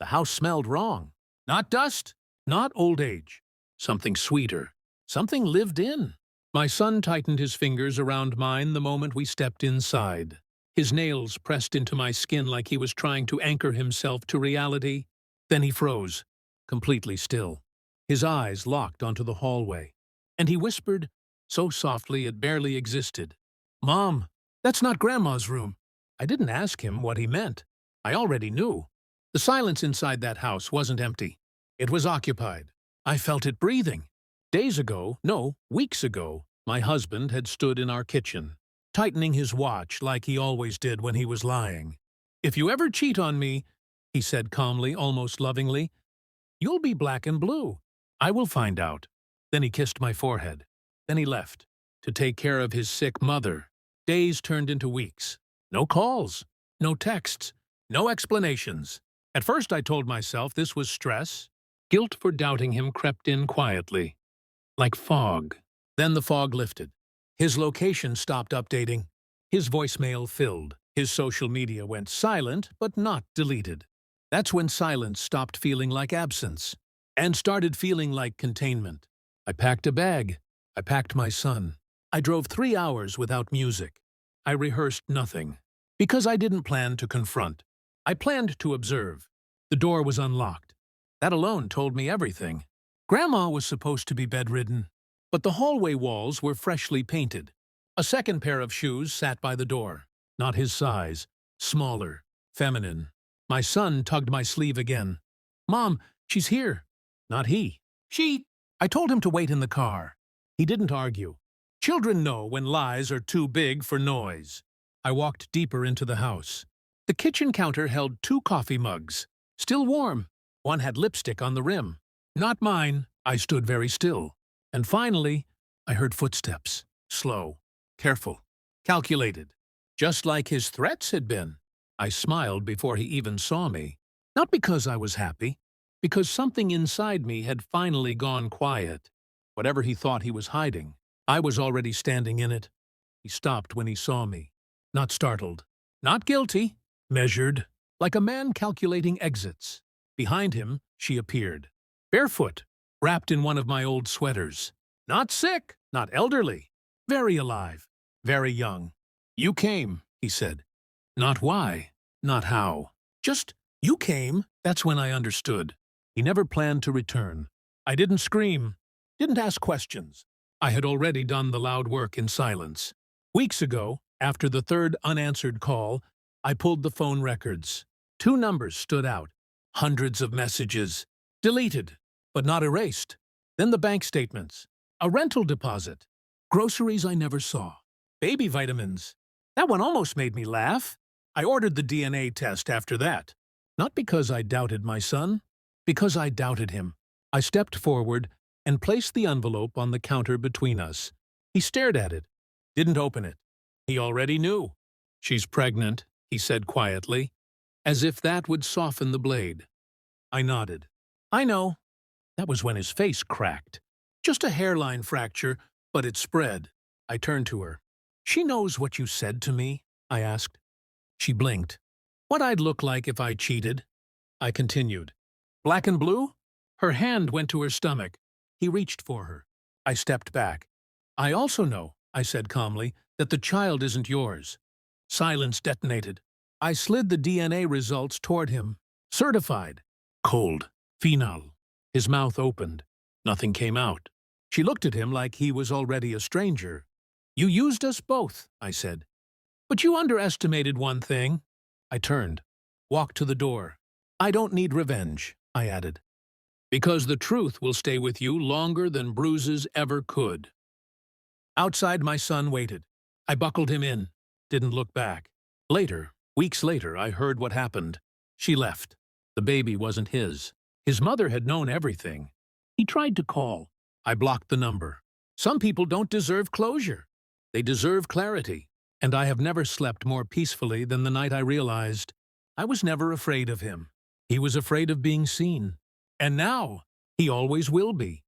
The house smelled wrong. Not dust, not old age. Something sweeter. Something lived in. My son tightened his fingers around mine the moment we stepped inside. His nails pressed into my skin like he was trying to anchor himself to reality. Then he froze, completely still. His eyes locked onto the hallway. And he whispered, so softly it barely existed, "Mom, that's not Grandma's room." I didn't ask him what he meant. I already knew. The silence inside that house wasn't empty. It was occupied. I felt it breathing. Days ago, no, weeks ago, my husband had stood in our kitchen, tightening his watch like he always did when he was lying. "If you ever cheat on me," he said calmly, almost lovingly, "you'll be black and blue. I will find out." Then he kissed my forehead. Then he left, to take care of his sick mother. Days turned into weeks. No calls, no texts, no explanations. At first I told myself this was stress. Guilt for doubting him crept in quietly, like fog. Then the fog lifted. His location stopped updating. His voicemail filled. His social media went silent, but not deleted. That's when silence stopped feeling like absence and started feeling like containment. I packed a bag. I packed my son. I drove 3 hours without music. I rehearsed nothing, because I didn't plan to confront. I planned to observe. The door was unlocked. That alone told me everything. Grandma was supposed to be bedridden, but the hallway walls were freshly painted. A second pair of shoes sat by the door. Not his size. Smaller. Feminine. My son tugged my sleeve again. "Mom, she's here." Not he. She. I told him to wait in the car. He didn't argue. Children know when lies are too big for noise. I walked deeper into the house. The kitchen counter held 2 coffee mugs, still warm. One had lipstick on the rim. Not mine. I stood very still. And finally, I heard footsteps. Slow, careful, calculated. Just like his threats had been. I smiled before he even saw me. Not because I was happy, because something inside me had finally gone quiet. Whatever he thought he was hiding, I was already standing in it. He stopped when he saw me. Not startled. Not guilty. Measured. Like a man calculating exits. Behind him, she appeared. Barefoot. Wrapped in one of my old sweaters. Not sick. Not elderly. Very alive. Very young. "You came," he said. Not why. Not how. Just, "You came." That's when I understood. He never planned to return. I didn't scream. Didn't ask questions. I had already done the loud work in silence. Weeks ago, after the 3rd unanswered call, I pulled the phone records. 2 numbers stood out. Hundreds of messages. Deleted, but not erased. Then the bank statements. A rental deposit. Groceries I never saw. Baby vitamins. That one almost made me laugh. I ordered the DNA test after that. Not because I doubted my son, because I doubted him. I stepped forward and placed the envelope on the counter between us. He stared at it. Didn't open it. He already knew. "She's pregnant," he said quietly, as if that would soften the blade. I nodded. "I know." That was when his face cracked. Just a hairline fracture, but it spread. I turned to her. "She knows what you said to me?" I asked. She blinked. "What I'd look like if I cheated." I continued. "Black and blue?" Her hand went to her stomach. He reached for her. I stepped back. "I also know," I said calmly, "that the child isn't yours." Silence detonated. I slid the DNA results toward him. Certified. Cold. Phenol. His mouth opened. Nothing came out. She looked at him like he was already a stranger. "You used us both," I said. "But you underestimated one thing." I turned. Walked to the door. "I don't need revenge," I added. "Because the truth will stay with you longer than bruises ever could." Outside, my son waited. I buckled him in. Didn't look back. Later, weeks later, I heard what happened. She left. The baby wasn't his. His mother had known everything. He tried to call. I blocked the number. Some people don't deserve closure. They deserve clarity. And I have never slept more peacefully than the night I realized I was never afraid of him. He was afraid of being seen. And now, he always will be.